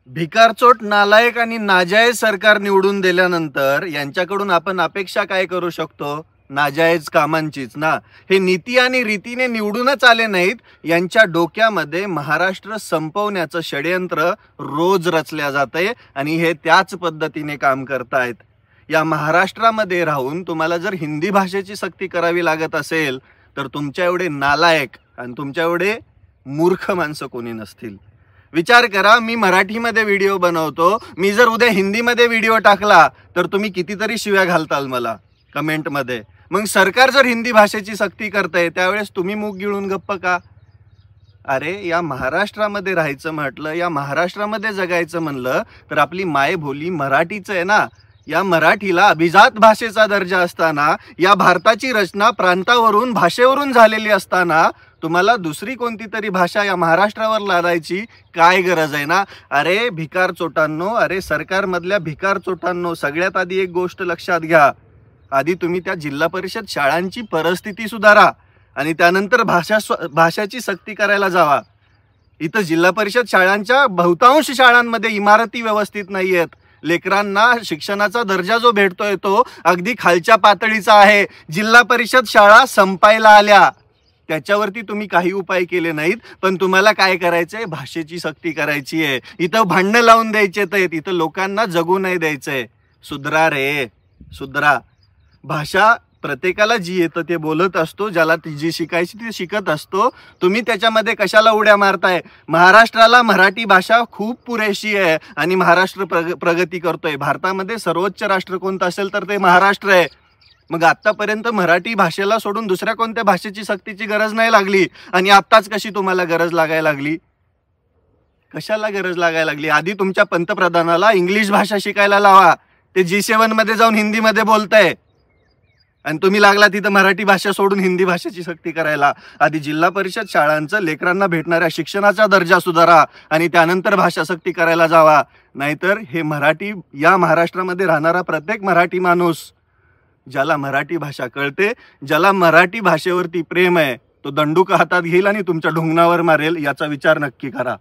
भिकारचोट, नालायक आणि नाजायज सरकार निवडून दिल्यानंतर यांच्याकडून आपण अपेक्षा काय करू शकतो? नाजायज कामांचीच ना. हे नीती आणि रीतीने निवडूनच आले नाहीत, यांच्या डोक्यामध्ये महाराष्ट्र संपवण्याचं षडयंत्र रोज रचल्या जातंय आणि हे त्याच पद्धतीने काम करतायत. या महाराष्ट्रामध्ये राहून तुम्हाला जर हिंदी भाषेची सक्ती करावी लागत असेल तर तुमच्या एवढे नालायक आणि तुमच्या एवढे मूर्ख माणसं कोणी नसतील. विचार करा, मी मराठीमध्ये व्हिडिओ बनवतो, मी जर उद्या हिंदीमध्ये व्हिडिओ टाकला तर तुम्ही कितीतरी शिव्या घालताल मला कमेंटमध्ये. मग सरकार जर हिंदी भाषेची सक्ती करतंय त्यावेळेस तुम्ही मूग गिळून गप्प का? अरे या महाराष्ट्रामध्ये राहायचं म्हटलं, या महाराष्ट्रामध्ये जगायचं म्हणलं तर आपली मायबोली मराठीच आहे ना. या मराठीला अभिजात भाषेचा दर्जा असताना, या भारताची रचना प्रांतावरून भाषेवरून झालेली असताना तुम्हाला दुसरी कोणती तरी भाषा या महाराष्ट्रावर लादायची काय गरज आहे ना? अरे भिकार चोटांनो, अरे सरकारमधल्या भिकार चोटांनो, सगळ्यात आधी एक गोष्ट लक्षात घ्या. आधी तुम्ही त्या जिल्हा परिषद शाळांची परिस्थिती सुधारा आणि त्यानंतर भाषाची सक्ती करायला जावा. इथं जिल्हा परिषद शाळांच्या बहुतांश शाळांमध्ये इमारती व्यवस्थित नाहीयेत. लेकरांना शिक्षणाचा दर्जा जो भेटतोय तो अगदी खालच्या पातळीचा आहे. जिल्हा परिषद शाळा संपायला आल्या, त्याच्यावरती तुम्ही काही उपाय केले नाहीत. पण तुम्हाला काय करायचंय? भाषेची सक्ती करायची आहे. इथं भांडणं लावून द्यायचे आहेत, इथं लोकांना जगू नाही द्यायचंय. सुधरा रे, सुधरा. भाषा प्रत्येकाला जी येतं ते बोलत असतो, ज्याला जी शिकायची ती शिकत असतो. तुम्ही त्याच्यामध्ये कशाला उड्या मारताय? महाराष्ट्राला मराठी भाषा खूप पुरेशी आहे आणि महाराष्ट्र प्रगती करतोय. भारतामध्ये सर्वोच्च राष्ट्र कोणतं असेल तर ते महाराष्ट्र आहे. मग आतापर्यंत मराठी भाषेला सोडून दुसऱ्या कोणत्या भाषेची सक्तीची गरज नाही लागली आणि आत्ताच कशी तुम्हाला गरज लागायला लागली? कशाला गरज लागायला लागली? आधी तुमच्या पंतप्रधानाला इंग्लिश भाषा शिकायला लावा. ते G7 मध्ये जाऊन हिंदीमध्ये बोलताय आणि तुम्ही लागला तिथं मराठी भाषा सोडून हिंदी भाषेची सक्ती करायला. आधी जिल्हा परिषद शाळांचं लेकरांना भेटणाऱ्या शिक्षणाचा दर्जा सुधारा आणि त्यानंतर भाषा सक्ती करायला जावा. नाहीतर हे मराठी, या महाराष्ट्रामध्ये राहणारा प्रत्येक मराठी माणूस, ज्याला मराठी भाषा कळते, ज्याला मराठी भाषेवरती प्रेम आहे, तो दंडुका हातात घेईल आणि तुमच्या ढुंगणावर मारेल. याचा विचार नक्की करा.